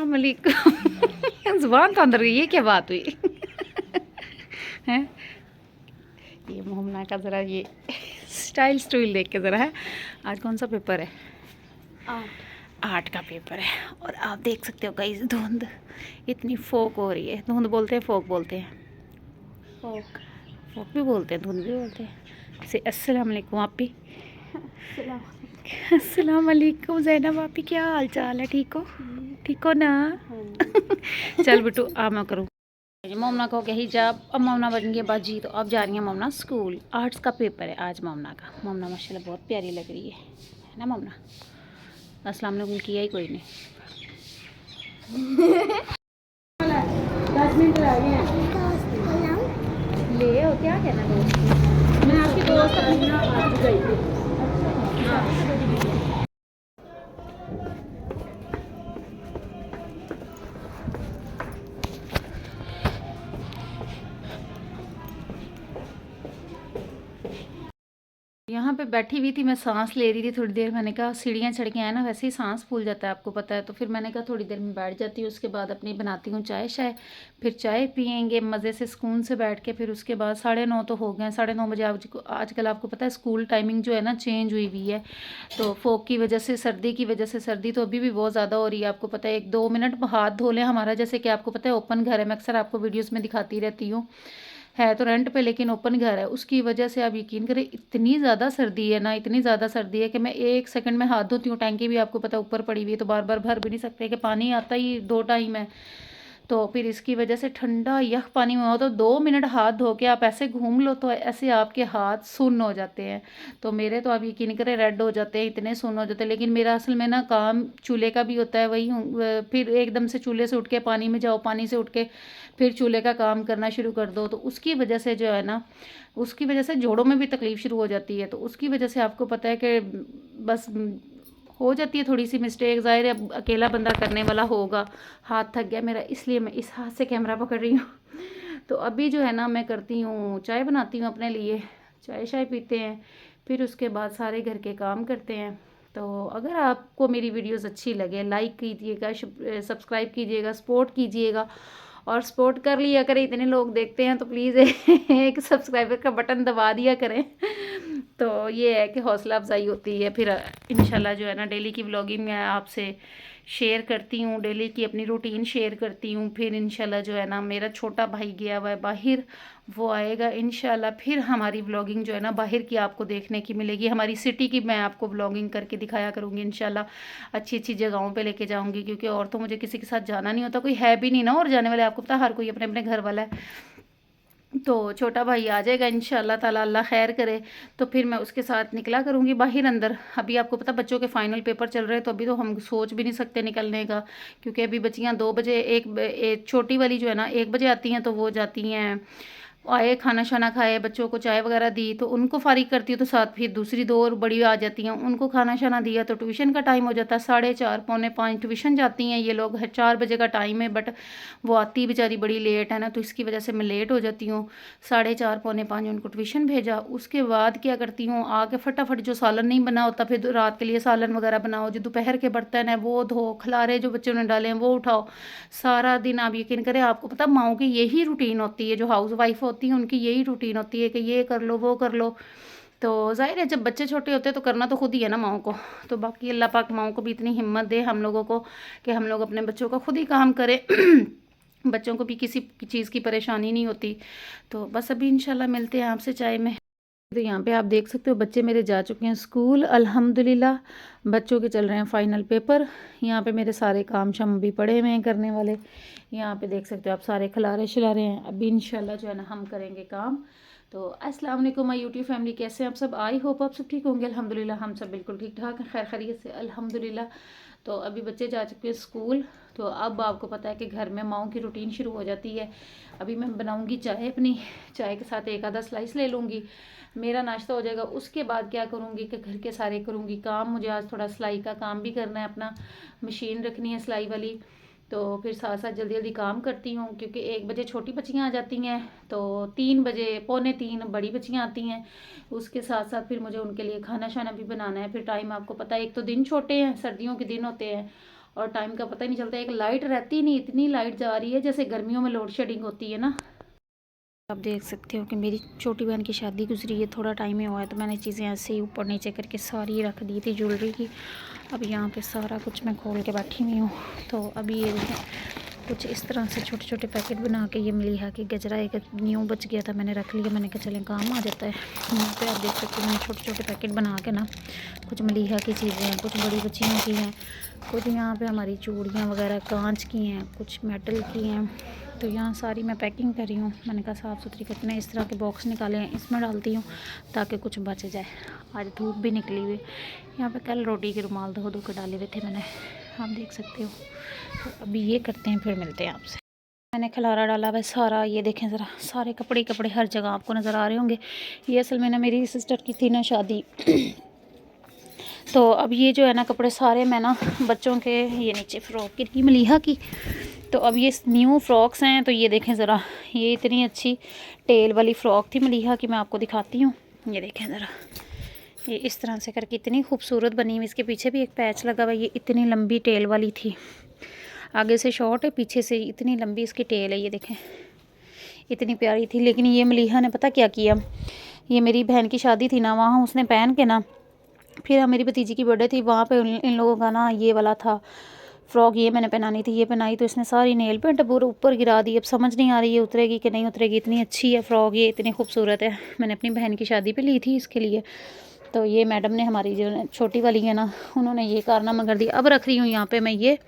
अस्सलाम वालेकुम। ज़ुबान तो अंदर गई, ये क्या बात हुई? हैं ये मोहम्मदा का ज़रा ये स्टाइल देख के ज़रा है। आज कौन सा पेपर है? आर्ट का पेपर है। और आप देख सकते हो गाइस, धुंध इतनी फोक हो रही है। धुंध बोलते हैं, फोक बोलते हैं? फोक भी बोलते हैं, धुंध भी बोलते हैं। से अस्सलाम वालेकुम आप भी। अस्सलाम वालेकुम ज़ैनब आप ही, क्या हाल चाल है? ठीक हो ना? चल बिटू आ मैं करूँ। मोमना को क्या हिजाब, अब मोमना बन गई बाजी, तो अब जा रही है मोमना स्कूल। आर्ट्स का पेपर है आज मोमना का। मोमना माशाल्लाह बहुत प्यारी लग रही है ना मोमना? अस्सलाम वालेकुम किया ही कोई नहीं। 10 मिनट रह गए हैं। ले हो क्या कहना दोस्त? मैं आपकी दोस्त अपनी आज गई थी। यहाँ पे बैठी हुई थी, मैं सांस ले रही थी थोड़ी देर। मैंने कहा सीढ़ियाँ चढ़ के आए ना, वैसे ही सांस फूल जाता है आपको पता है। तो फिर मैंने कहा थोड़ी देर में बैठ जाती हूँ, उसके बाद अपनी बनाती हूँ चाय शाय। फिर चाय पियेंगे मज़े से सुकून से बैठ के। फिर उसके बाद 9:30 तो हो गए। 9:30 बजे आजकल आपको पता है स्कूल टाइमिंग जो है ना चेंज हुई है। तो फोक की वजह से, सर्दी की वजह से, सर्दी तो अभी भी बहुत ज़्यादा हो रही है आपको पता है। 1-2 मिनट हाथ धो लें हमारा, जैसे कि आपको पता है ओपन घर है, मैं अक्सर आपको वीडियोज़ में दिखाती रहती हूँ। है तो रेंट पे लेकिन ओपन घर है, उसकी वजह से आप यकीन करें इतनी ज़्यादा सर्दी है ना, इतनी ज़्यादा सर्दी है कि मैं 1 सेकंड में हाथ धोती हूँ। टैंकी भी आपको पता है ऊपर पड़ी हुई है, तो बार बार भर भी नहीं सकते कि पानी आता ही 2 टाइम है। तो फिर इसकी वजह से ठंडा यख पानी में हो तो 2 मिनट हाथ धो के आप ऐसे घूम लो तो ऐसे आपके हाथ सुन्न हो जाते हैं। तो मेरे तो आप यकीन करें रेड हो जाते हैं, इतने सुन्न हो जाते हैं। लेकिन मेरा असल में ना काम चूल्हे का भी होता है, वही फिर एकदम से चूल्हे से उठ के पानी में जाओ, पानी से उठ के फिर चूल्हे का काम करना शुरू कर दो, तो उसकी वजह से जो है ना, उसकी वजह से जोड़ों में भी तकलीफ़ शुरू हो जाती है। तो उसकी वजह से आपको पता है कि बस हो जाती है थोड़ी सी मिस्टेक। ज़ाहिर है अब अकेला बंदा करने वाला होगा। हाथ थक गया मेरा, इसलिए मैं इस हाथ से कैमरा पकड़ रही हूँ। तो अभी जो है ना मैं करती हूँ, चाय बनाती हूँ अपने लिए, चाय शाय पीते हैं, फिर उसके बाद सारे घर के काम करते हैं। तो अगर आपको मेरी वीडियोस अच्छी लगे लाइक कीजिएगा, सब्सक्राइब कीजिएगा, सपोर्ट कीजिएगा। और सपोर्ट कर लिया करें, इतने लोग देखते हैं तो प्लीज़ एक सब्सक्राइबर का बटन दबा दिया करें। तो ये है कि हौसला अफजाई होती है। फिर इंशाल्लाह जो है ना डेली की व्लॉगिंग मैं आपसे शेयर करती हूँ, डेली की अपनी रूटीन शेयर करती हूँ। फिर इंशाल्लाह जो है ना मेरा छोटा भाई गया हुआ है बाहर, वो आएगा इंशाल्लाह, फिर हमारी व्लॉगिंग जो है ना बाहर की आपको देखने की मिलेगी। हमारी सिटी की मैं आपको व्लॉगिंग करके दिखाया करूँगी इंशाल्लाह। अच्छी अच्छी जगहों पे लेके जाऊँगी, क्योंकि और तो मुझे किसी के साथ जाना नहीं होता, कोई है भी नहीं ना और जाने वाले, आपको पता हर कोई अपने अपने घर वाला है। तो छोटा भाई आ जाएगा इंशाल्लाह ताला, अल्लाह खैर करे। तो फिर मैं उसके साथ निकला करूँगी बाहर अंदर। अभी आपको पता बच्चों के फाइनल पेपर चल रहे हैं, तो अभी तो हम सोच भी नहीं सकते निकलने का, क्योंकि अभी बच्चियाँ 2 बजे, एक छोटी वाली जो है ना 1 बजे आती हैं, तो वो जाती हैं, आए खाना शाना खाए, बच्चों को चाय वगैरह दी तो उनको फारिग करती हूँ, तो साथ फिर दूसरी 2 और बड़ी आ जाती हैं, उनको खाना शाना दिया तो ट्यूशन का टाइम हो जाता है। 4:30 पौने 5 ट्यूशन जाती हैं ये लोग, है 4 बजे का टाइम है, बट वो आती बेचारी बड़ी लेट है ना, तो इसकी वजह से मैं लेट हो जाती हूँ। 4:30 पौने 5 उनको ट्यूशन भेजा, उसके बाद क्या करती हूँ आके फटाफट जो सालन नहीं बना होता फिर रात के लिए सालन वगैरह बनाओ, जो दोपहर के बर्तन है वो धो, खलारे जो बच्चों ने डाले हैं वो उठाओ। सारा दिन आप यकीन करें, आपको पता माओ की यही रूटीन होती है, जो हाउस वाइफ होती है उनकी यही रूटीन होती है कि ये कर लो वो कर लो। तो जाहिर है जब बच्चे छोटे होते हैं तो करना तो खुद ही है ना माओ को। तो बाकी अल्लाह पाक माओ को भी इतनी हिम्मत दे हम लोगों को कि हम लोग अपने बच्चों का खुद ही काम करें। बच्चों को भी किसी चीज़ की परेशानी नहीं होती। तो बस अभी इंशाल्लाह मिलते हैं आपसे चाय में। तो यहाँ पे आप देख सकते हो बच्चे मेरे जा चुके हैं स्कूल अल्हम्दुलिल्लाह। बच्चों के चल रहे हैं फाइनल पेपर। यहाँ पे मेरे सारे काम शाम भी पड़े हुए हैं करने वाले। यहाँ पे देख सकते हो आप सारे खिलारे शिलारे हैं। अभी इंशाल्लाह जो है ना हम करेंगे काम। तो अस्सलाम वालेकुम माय यूट्यूब फैमिली, कैसे हैं आप सब? आई होप आप सब ठीक होंगे। अल्हम्दुलिल्लाह हम सब बिल्कुल ठीक ठाक हैं, खैर खैरियत से अल्हम्दुलिल्लाह। तो अभी बच्चे जा चुके हैं स्कूल। तो अब आपको पता है कि घर में माओ की रूटीन शुरू हो जाती है। अभी मैं बनाऊँगी चाय, अपनी चाय के साथ एक आधा स्लाइस ले लूँगी, मेरा नाश्ता हो जाएगा। उसके बाद क्या करूँगी कि घर के सारे करूँगी काम। मुझे आज थोड़ा सिलाई का काम भी करना है, अपना मशीन रखनी है सिलाई वाली। तो फिर साथ साथ जल्दी जल्दी काम करती हूँ, क्योंकि 1 बजे छोटी बच्चियाँ आ जाती हैं, तो 3 बजे पौने 3 बड़ी बच्चियाँ आती हैं। उसके साथ साथ फिर मुझे उनके लिए खाना शाना भी बनाना है। फिर टाइम आपको पता है, एक तो दिन छोटे हैं, सर्दियों के दिन होते हैं, और टाइम का पता ही नहीं चलता। एक लाइट रहती नहीं, इतनी लाइट जा रही है जैसे गर्मियों में लोड शेडिंग होती है ना। आप देख सकते हो कि मेरी छोटी बहन की शादी गुजरी है, थोड़ा टाइम ही हुआ है, तो मैंने चीज़ें ऐसे ही ऊपर नीचे करके सारी रख दी थी ज्वेलरी की। अब यहाँ पे सारा कुछ मैं खोल के बैठी हुई हूँ। तो अभी ये कुछ इस तरह से छोटे छोटे पैकेट बना के, ये मिली है कि गजरा एक न्यू बच गया था, मैंने रख लिया, मैंने कहा चलें काम आ जाता है। यहाँ पे आप देख सकते हो मैंने छोटे छोटे पैकेट बना के ना, कुछ मलीहा की चीज़ें हैं, कुछ बड़ी बच्चियों की हैं, कुछ यहाँ पे हमारी चूड़ियाँ वगैरह कांच की हैं, कुछ मेटल की हैं। तो यहाँ सारी मैं पैकिंग कर रही हूँ। मैंने कहा साफ़ सुथरी करके इस तरह के बॉक्स निकाले हैं, इसमें डालती हूँ ताकि कुछ बच जाए। आज धूप भी निकली हुई। यहाँ पे कल रोटी के रुमाल धो धो के डाले हुए थे मैंने, आप देख सकते हो। तो अभी ये करते हैं, फिर मिलते हैं आपसे। मैंने खलारा डाला हुआ सारा, ये देखें ज़रा, सारे कपड़े कपड़े हर जगह आपको नज़र आ रहे होंगे। ये असल में ना मेरी सिस्टर की थी ना शादी तो अब ये जो है ना कपड़े सारे मैं ना बच्चों के, ये नीचे फ़्रॉक की मलीहा की, तो अब ये न्यू फ्रॉक्स हैं। तो ये देखें ज़रा, ये इतनी अच्छी टेल वाली फ़्रॉक थी मलीहा की, मैं आपको दिखाती हूँ। ये देखें ज़रा, ये इस तरह से करके इतनी खूबसूरत बनी हुई। इसके पीछे भी एक पैच लगा हुआ है। ये इतनी लंबी टेल वाली थी, आगे से शॉर्ट है, पीछे से इतनी लंबी इसकी टेल है। ये देखें इतनी प्यारी थी। लेकिन ये मलीहा ने पता क्या किया, ये मेरी बहन की शादी थी ना, वहाँ उसने पहन के ना, फिर मेरी भतीजी की बर्थडे थी, वहाँ पे इन लोगों का ना ये वाला था फ्रॉक, ये मैंने पहनानी थी, ये पहनाई, तो इसने सारी नेल पेंट पूरे ऊपर गिरा दी। अब समझ नहीं आ रही है उतरेगी कि नहीं उतरेगी। इतनी अच्छी है फ्रॉक, ये इतनी खूबसूरत है, मैंने अपनी बहन की शादी पे ली थी इसके लिए। तो ये मैडम ने, हमारी जो छोटी वाली है ना, उन्होंने ये कारनामा कर दिया। अब रख रही हूँ यहाँ पे मैं ये,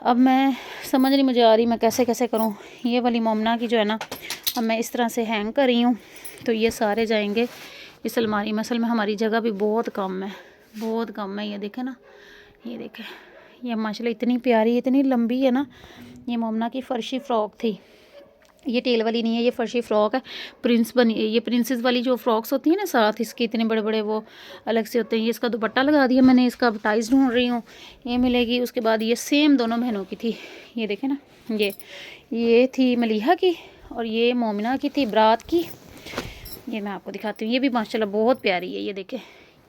अब मैं समझ नहीं मुझे आ रही मैं कैसे कैसे करूँ। ये वाली मोमना की जो है ना, अब मैं इस तरह से हैंग कर रही हूँ, तो ये सारे जाएंगे इस अलमारी में। असल में हमारी जगह भी बहुत कम है, बहुत कम है। ये देखें ना, ये देखें, ये माशाल्लाह इतनी प्यारी, इतनी लंबी है ना। ये मोमना की फ़र्शी फ़्रॉक थी, ये टेल वाली नहीं है, ये फ़र्शी फ़्रॉक है, प्रिंस बनी। ये प्रिंसेस वाली जो फ्रॉक्स होती है ना, साथ इसके इतने बड़े बड़े वो अलग से होते हैं। ये इसका दुपट्टा लगा दिया मैंने, इसका अब टाइज ढूंढ रही हूँ, ये मिलेगी। उसके बाद ये सेम दोनों बहनों की थी, ये देखें ना, ये थी मलीहा की और ये मोमिना की थी, बरात की। ये मैं आपको दिखाती हूँ, ये भी माशाल्लाह बहुत प्यारी है। ये देखें,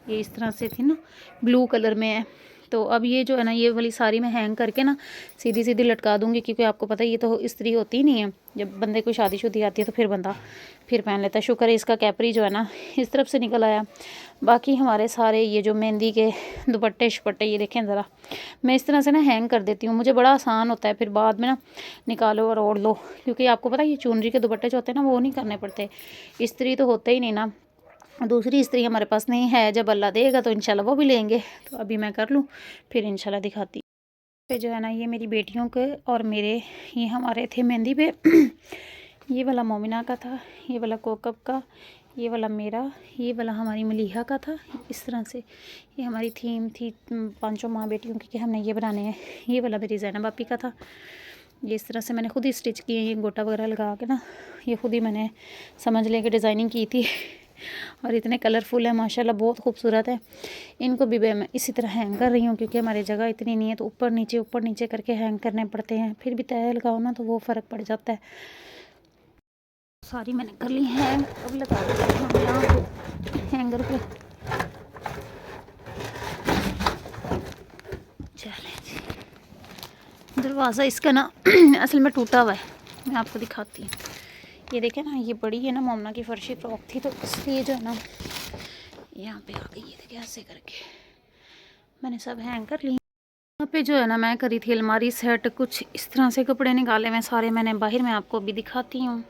ये इस तरह से थी ना, ब्लू कलर में है। तो अब ये जो है ना, ये वाली सारी मैं हैंग करके ना सीधी सीधी लटका दूँगी, क्योंकि आपको पता है ये तो इस्त्री होती ही नहीं है। जब बंदे को शादी आती है तो फिर बंदा फिर पहन लेता है। शुक्र है इसका कैपरी जो है ना इस तरफ से निकल आया। बाकी हमारे सारे ये जो मेहंदी के दुपट्टे शपट्टे, ये देखें ज़रा, मैं इस तरह से ना हैंग कर देती हूँ, मुझे बड़ा आसान होता है। फिर बाद में ना निकालो और ओढ़ लो, क्योंकि आपको पता है ये चुनरी के दुपट्टे जो होते हैं ना, वो नहीं करने पड़ते, इस्त्री तो होते ही नहीं ना। दूसरी इस्त्री हमारे पास नहीं है, जब अल्लाह देगा तो इंशाल्लाह वो भी लेंगे। तो अभी मैं कर लूँ, फिर इंशाल्लाह दिखाती हूँ। पे जो है ना, ये मेरी बेटियों के और मेरे, ये हमारे थे मेहंदी पे ये वाला मोमिना का था, ये वाला कोकब का, ये वाला मेरा, ये वाला हमारी मलीहा का था। इस तरह से ये हमारी थीम थी पांचों माँ बेटियों की कि हमने ये बनाने हैं। ये वाला मेरी ज़ैनब आपी का था। ये इस तरह से मैंने खुद ही स्टिच किए, ये गोटा वगैरह लगा के ना, ये खुद ही मैंने समझ लें कि डिज़ाइनिंग की थी। और इतने कलरफुल है माशाल्लाह, बहुत खूबसूरत है। इनको भी मैं इसी तरह हैंग कर रही हूँ, क्योंकि हमारी जगह इतनी नहीं है, तो ऊपर नीचे करके हैंग करने पड़ते हैं। फिर भी तय लगाओ ना तो वो फ़र्क पड़ जाता है। सारी मैंने कर ली हैंग, अब लगा देती हूँ यहाँ पे हैंगर पे। चले जी, दरवाज़ा इसका ना असल में टूटा हुआ है, मैं आपको दिखाती हूँ। ये देखें ना, ये बड़ी है ना, मोमना की फ़र्शी फ्रॉक थी, तो इसलिए जो है ना यहाँ पे आ गई। ये देखें ऐसे करके मैंने सब हैंग कर ली। यहाँ पे जो है ना मैं करी थी अलमारी सेट, कुछ इस तरह से कपड़े निकाले मैं सारे, मैंने बाहर में आपको अभी दिखाती हूँ।